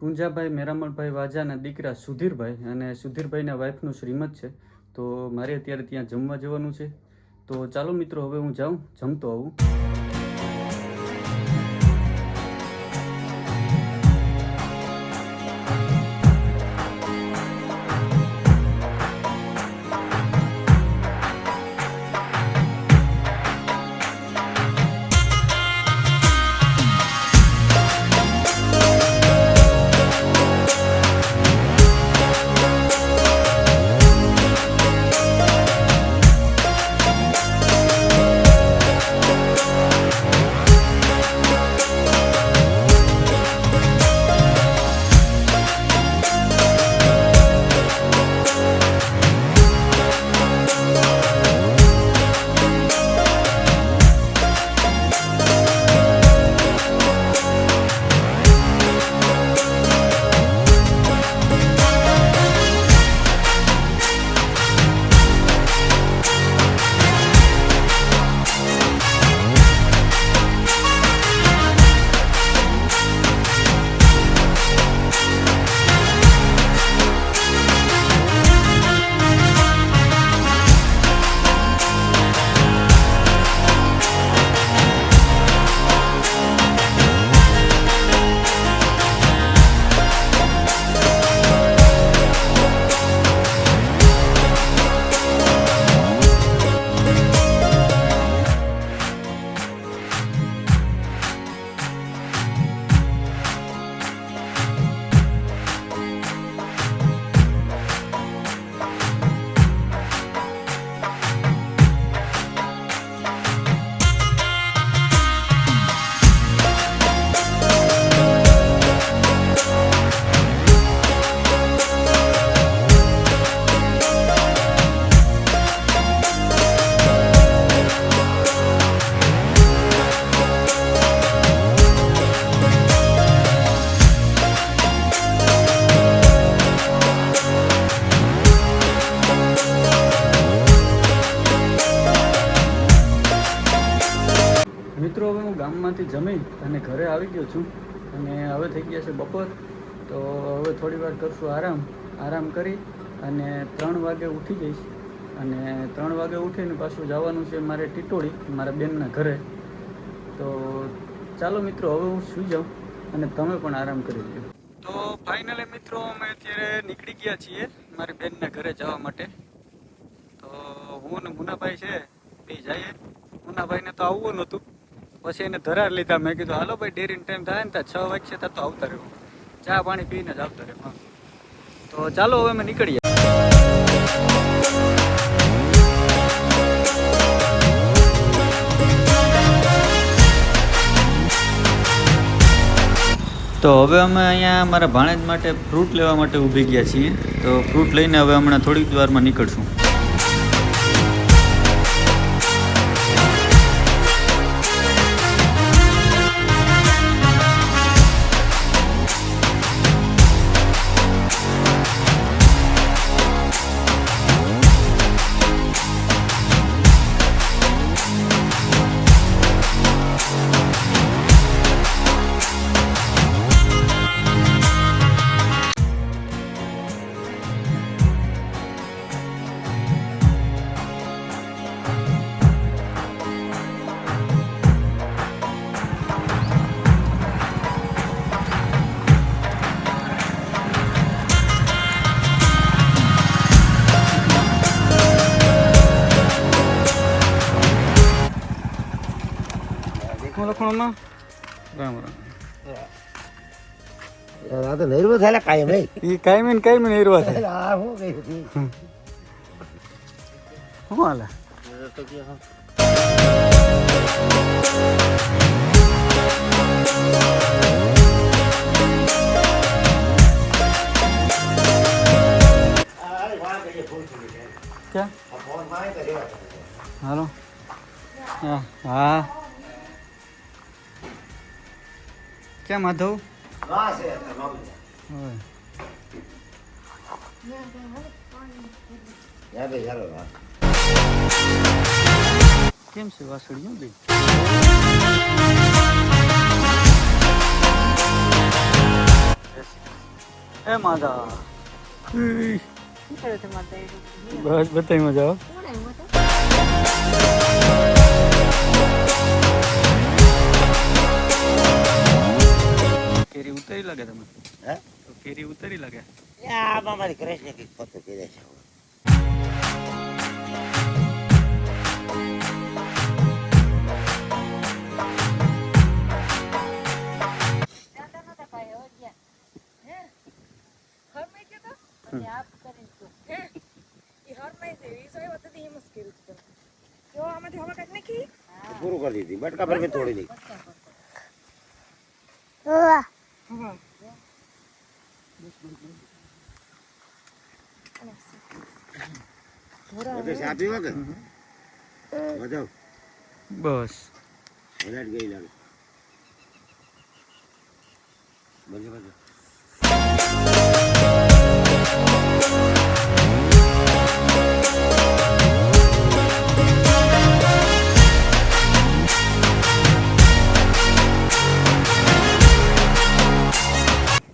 પૂંજાભાઈ મેરામણભાઈ વાજાના દીકરા સુધીરભાઈ અને સુધીરભાઈના વાઈફનું શ્રીમત છે, તો મારે અત્યારે ત્યાં જમવા જવાનું છે. તો ચાલો મિત્રો, હવે હું જાઉં, જમતો આવું. મિત્રો, હવે હું ગામમાંથી જમી અને ઘરે આવી ગયો છું અને હવે થઈ ગયા છે બપોર. તો હવે થોડી વાર કરશું આરામ કરી અને 3 વાગે ઉઠી જઈશ. અને 3 વાગે ઉઠીને પાછું જવાનું છે મારે ટીટોળી, મારા બેનના ઘરે. તો ચાલો મિત્રો, હવે હું સૂઈ જાઉં અને તમે પણ આરામ કરી લો. તો ફાઇનલી મિત્રો, અમે અત્યારે નીકળી ગયા છીએ મારી બેનના ઘરે જવા માટે. તો હું ને મુનાભાઈ છે એ જઈએ. મુનાભાઈને તો આવવું નહોતું, પછી એને ધરાર લીધા. મેં કીધું હાલો ભાઈ, ડેરીનો ટાઈમ થાય ને ત્યાં 6 વાગશે ત્યાં તો આવતા રહેવું, ચા પાણી પીને જ આવતા રહેવું. તો ચાલો હવે અમે નીકળીએ. તો હવે અમે અહીંયા મારા ભાણેજ માટે ફ્રૂટ લેવા માટે ઊભી ગયા છીએ. તો ફ્રૂટ લઈને હવે હમણાં થોડીક વારમાં નીકળશું. લખવામાં રામ આ તો નિર્વ થાય કાયમ એ કાયમી નિર્વ થાય. આ હું ગઈ હું હાલે ક્યાં હાલો. હા क्या माधव કેમ છે વાસળીઓ બે? એ માધા શું કરે તમારે બસ બતાવી મજા આવો કોણ આવ્યું તો કેરી ઉતરી લાગે તમે હે તો કેરી ઉતરી લાગે આમાં મારી કૃષ્ણ કઈક ખોટું કરે છે જાતા નતા ભાઈ હવે ગયા હે હરમાઈ ગયો તો પછી આપ કરીને તો હે ઈ હરમાઈ છે ઈ સોય વખતે હિમસ કર્યું તો જો આમાંથી હવા કાઢ નાખી પૂરું કરી દીધી બટકા પર મેં તોડી નહીં હા બધે સાપી વગર વધાવ બસ હેલાટ ગઈ લાગે બધે બધે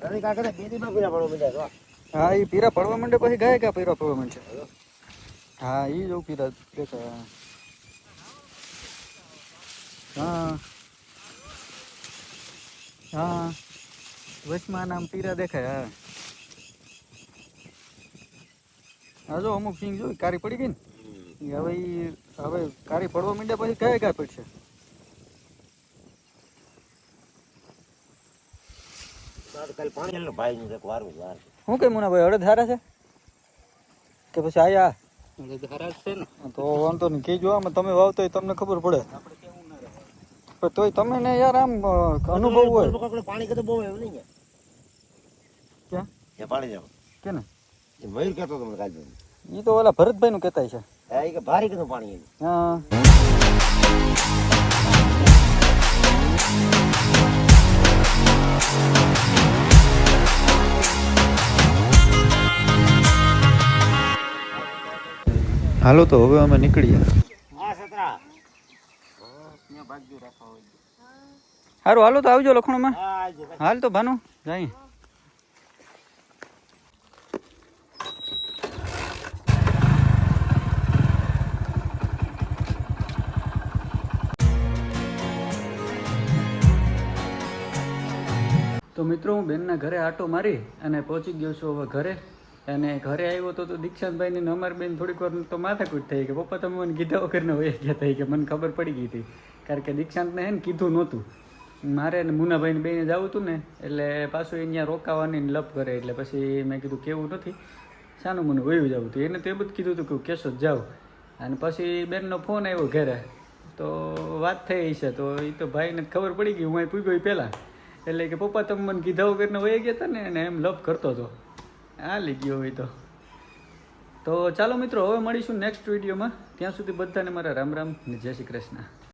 અરે કાકા બેદીમાં પીરા પડો બધા હા એ પીરા પડવા માંડે પછી ગાય કા પીરા પડવા માંડે હા એ જો પીરા દેખાય હા હા વચમાં નામ પીરા દેખાય હા હા જો અમુક સિંગ જો કારી પડી ગઈ ને ઈ હવે કારી પડવા માંડે પછી ગાય કા પડશે કાલ પાણી ભાઈ નું એક વારું વાર શું કે મુના ભાઈ અડદ હારા છે કે પછી આયા તો વાંધો નહીં કીજો આમાં તમે વાવતો હોય તમને ખબર પડે પણ તોય તમે ને યાર આમ અનુભવ હોય પાણી કદે બહુ એવું નહીં ક્યાં એ પાણી જાવ કે ને એ મયુર કહેતો તમને કાલ એ તો ઓલા ભરતભાઈ નું કહેતા છે એ કે ભારી કદું પાણી એનું હા હાલો તો હવે અમે નીકળીએ હા સતરા સારું હાલો તો આવજો લખણમાં હા આવજો હાલ તો ભાનુ જાય તો મિત્રો હું બેનના ઘરે આટો મારી અને પહોંચી ગયો છું હવે ઘરે અને ઘરે આવ્યો તો દીક્ષાંતભાઈને ને અમારી બેન થોડીક વાર તો માથાકૂટ થઈ કે પપ્પા તમે મને કીધા વગરને વહી ગયા થઈ કે મને ખબર પડી ગઈ હતી કારણ કે દીક્ષાંતને હે ને કીધું નહોતું મારે ને મુનાભાઈને બેને જવું હતું ને એટલે પાછું અહીંયા રોકાવાની ને લપ કરે એટલે પછી મેં કીધું કેવું નથી શાનું મને વયું જવું હતું એને તો એ બધું કીધું હતું કે કેશો જ જાઓ અને પછી બેનનો ફોન આવ્યો ઘરે તો વાત થઈ છે તો એ તો ભાઈને ખબર પડી ગઈ હું અહીં પૂગ્યો પહેલાં એટલે કે પપ્પા તમે મને કીધા વગરને વહી ગયા હતા ને અને એમ લપ કરતો હતો હાલી ગયો હોય તો ચાલો મિત્રો હવે મળીશું નેક્સ્ટ વિડીયોમાં ત્યાં સુધી બધાને મારા રામ રામ ને જય શ્રી કૃષ્ણ